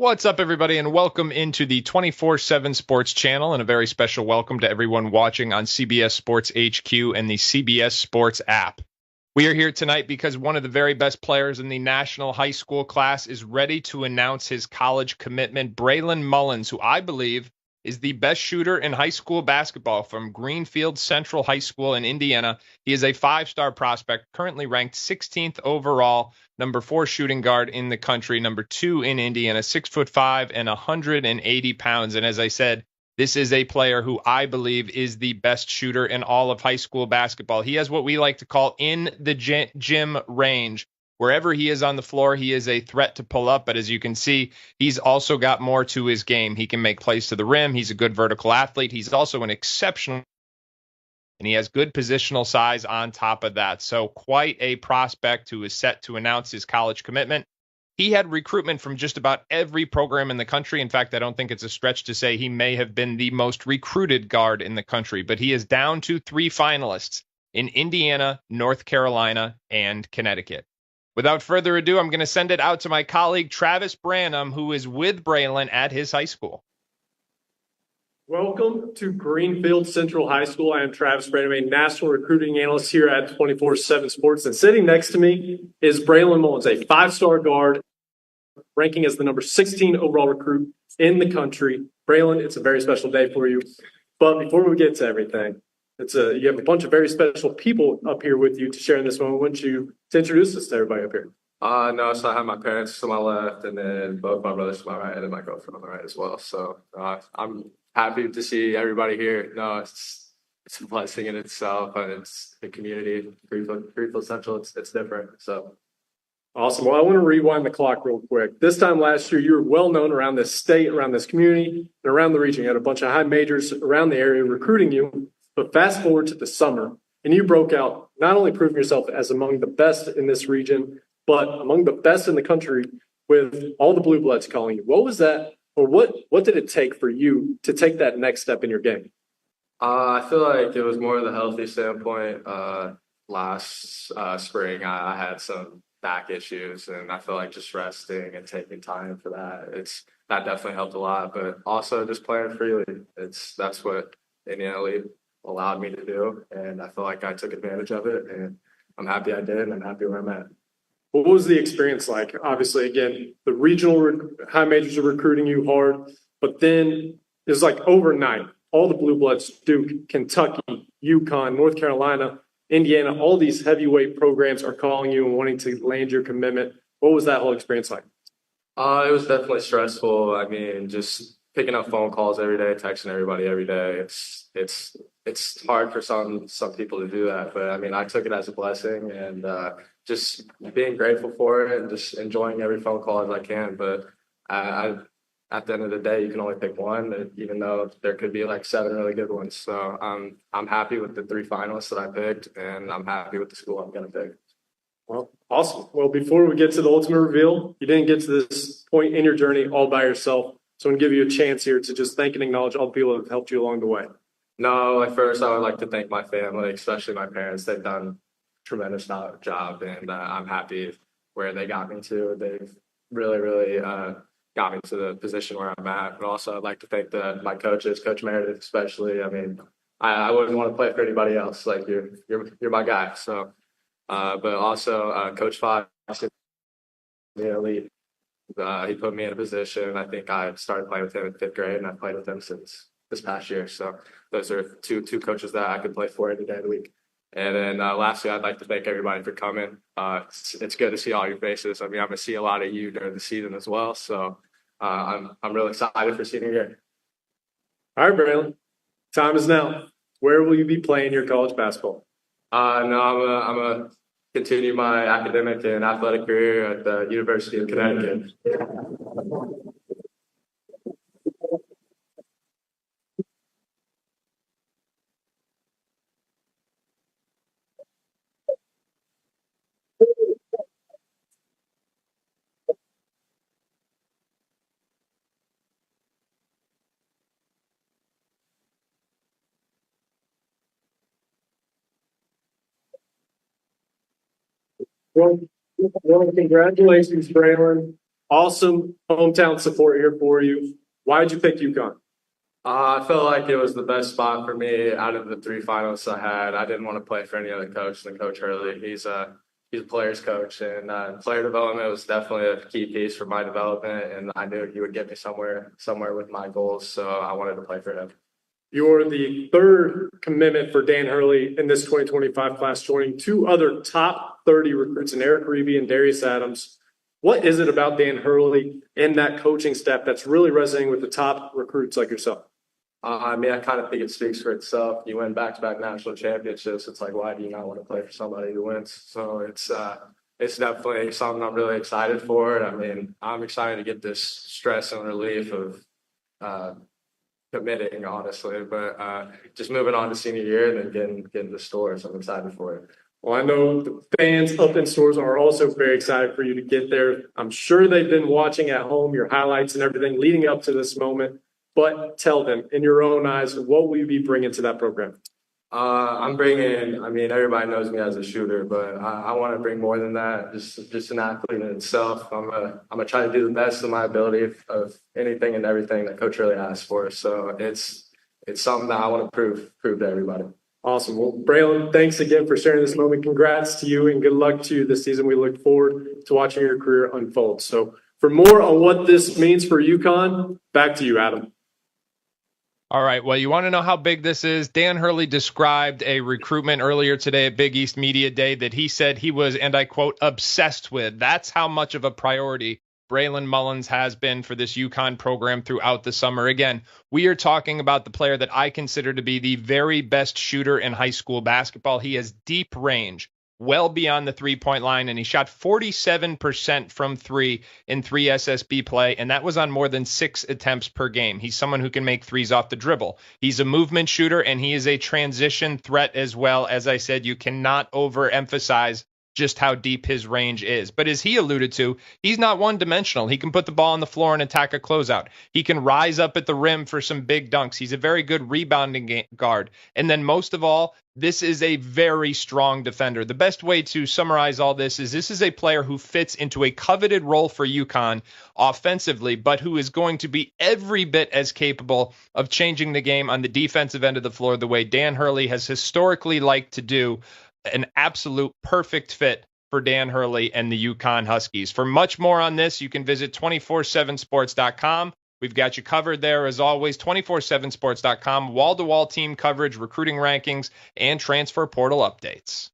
What's up, everybody, and welcome into the 24/7 Sports channel, and a very special welcome to everyone watching on CBS Sports HQ and the CBS Sports app. We are here tonight because one of the very best players in the national high school class is ready to announce his college commitment. Braylon Mullins, who I believe is the best shooter in high school basketball from Greenfield Central High School in Indiana. He is a five-star prospect, currently ranked 16th overall, number 4 shooting guard in the country, number 2 in Indiana, 6'5" and 180 pounds. And as I said, this is a player who I believe is the best shooter in all of high school basketball. He has what we like to call in the gym range. Wherever he is on the floor, he is a threat to pull up. But as you can see, he's also got more to his game. He can make plays to the rim. He's a good vertical athlete. He's also an exceptional, and he has good positional size on top of that. So quite a prospect who is set to announce his college commitment. He had recruitment from just about every program in the country. In fact, I don't think it's a stretch to say he may have been the most recruited guard in the country. But he is down to 3 finalists in Indiana, North Carolina, and Connecticut. Without further ado, I'm going to send it out to my colleague, Travis Branham, who is with Braylon at his high school. Welcome to Greenfield Central High School. I am Travis Branham, a national recruiting analyst here at 24/7 Sports. And sitting next to me is Braylon Mullins, a 5-star guard, ranking as the number 16 overall recruit in the country. Braylon, it's a very special day for you. But before we get to everything, you have a bunch of very special people up here with you to share in this moment. Wouldn't you to introduce us to everybody up here? No, so I have my parents to my left, and then both my brothers to my right, and my girlfriend on the right as well. So I'm happy to see everybody here. No, it's a blessing in itself, and it's the community, Greenfield Central. It's different. So awesome. Well, I want to rewind the clock real quick. This time last year, you were well known around this state, around this community, and around the region. You had a bunch of high majors around the area recruiting you. But fast forward to the summer, and you broke out, not only proving yourself as among the best in this region, but among the best in the country with all the blue bloods calling you. What was that, or what did it take for you to take that next step in your game? I feel like it was more of the healthy standpoint. Last spring, I had some back issues, and I feel like just resting and taking time for that definitely helped a lot. But also just playing freely, that's what Indiana Elite allowed me to do, and I feel like I took advantage of it, and I'm happy I did, and I'm happy where I'm at. What was the experience like? Obviously, again, the regional high majors are recruiting you hard, but then it's like overnight, all the blue bloods, Duke, Kentucky, UConn, North Carolina, Indiana, all these heavyweight programs are calling you and wanting to land your commitment. What was that whole experience like? It was definitely stressful. I mean, just picking up phone calls every day, texting everybody every day. It's hard for some people to do that, but I mean, I took it as a blessing, and just being grateful for it and just enjoying every phone call as I can. But at the end of the day, you can only pick one, even though there could be like 7 really good ones. So I'm happy with the 3 finalists that I picked, and I'm happy with the school I'm going to pick. Well, awesome. Well, before we get to the ultimate reveal, you didn't get to this point in your journey all by yourself. So I'm going to give you a chance here to just thank and acknowledge all the people that have helped you along the way. No, at first I would like to thank my family, especially my parents. They've done a tremendous job, and I'm happy where they got me to. They've really got me to the position where I'm at. But also I'd like to thank my coaches, Coach Meredith especially. I mean, I wouldn't want to play for anybody else. Like you're my guy. So, but also Coach Fox, the elite. He put me in a position. I think I started playing with him in 5th grade, and I've played with him since this past year. So those are two coaches that I could play for any day of the week. And then lastly, I'd like to thank everybody for coming. It's good to see all your faces. I mean, I'm going to see a lot of you during the season as well. So I'm really excited for senior year. All right, Braylon. Time is now. Where will you be playing your college basketball? No, I'm a continue my academic and athletic career at the University of Connecticut. Well, congratulations, Braylon. Awesome hometown support here for you. Why did you pick UConn? I felt like it was the best spot for me out of the 3 finalists I had. I didn't want to play for any other coach than Coach Hurley. He's a player's coach, and player development was definitely a key piece for my development, and I knew he would get me somewhere with my goals, so I wanted to play for him. You're the third commitment for Dan Hurley in this 2025 class, joining 2 other top 30 recruits in Eric Reeby and Darius Adams. What is it about Dan Hurley and that coaching staff that's really resonating with the top recruits like yourself? I kind of think it speaks for itself. You win back-to-back national championships. It's like, why do you not want to play for somebody who wins? So it's definitely something I'm really excited for. I mean, I'm excited to get this stress and relief of committing, honestly, but just moving on to senior year and then getting the stores. I'm excited for it. Well, I know the fans up in stores are also very excited for you to get there. I'm sure they've been watching at home your highlights and everything leading up to this moment. But tell them, in your own eyes, what will you be bringing to that program? I'm bringing, everybody knows me as a shooter, but I want to bring more than that, just an athlete in itself. I'm gonna try to do the best of my ability of anything and everything that Coach really asks for. So it's something that I want to prove to everybody. Awesome. Well, Braylon, thanks again for sharing this moment. Congrats to you and good luck to you this season. We look forward to watching your career unfold. So for more on what this means for UConn, back to you, Adam. All right. Well, you want to know how big this is? Dan Hurley described a recruitment earlier today at Big East Media Day that he said he was, and I quote, obsessed with. That's how much of a priority Braylon Mullins has been for this UConn program throughout the summer. Again, we are talking about the player that I consider to be the very best shooter in high school basketball. He has deep range, well beyond the three-point line, and he shot 47% from 3 in 3 SSB play, and that was on more than 6 attempts per game. He's someone who can make threes off the dribble. He's a movement shooter, and he is a transition threat as well. As I said, you cannot overemphasize just how deep his range is. But as he alluded to, he's not one-dimensional. He can put the ball on the floor and attack a closeout. He can rise up at the rim for some big dunks. He's a very good rebounding guard. And then most of all, this is a very strong defender. The best way to summarize all this is a player who fits into a coveted role for UConn offensively, but who is going to be every bit as capable of changing the game on the defensive end of the floor the way Dan Hurley has historically liked to do. An absolute perfect fit for Dan Hurley and the UConn Huskies. For much more on this, you can visit 247sports.com. We've got you covered there as always, 247sports.com, wall-to-wall team coverage, recruiting rankings, and transfer portal updates.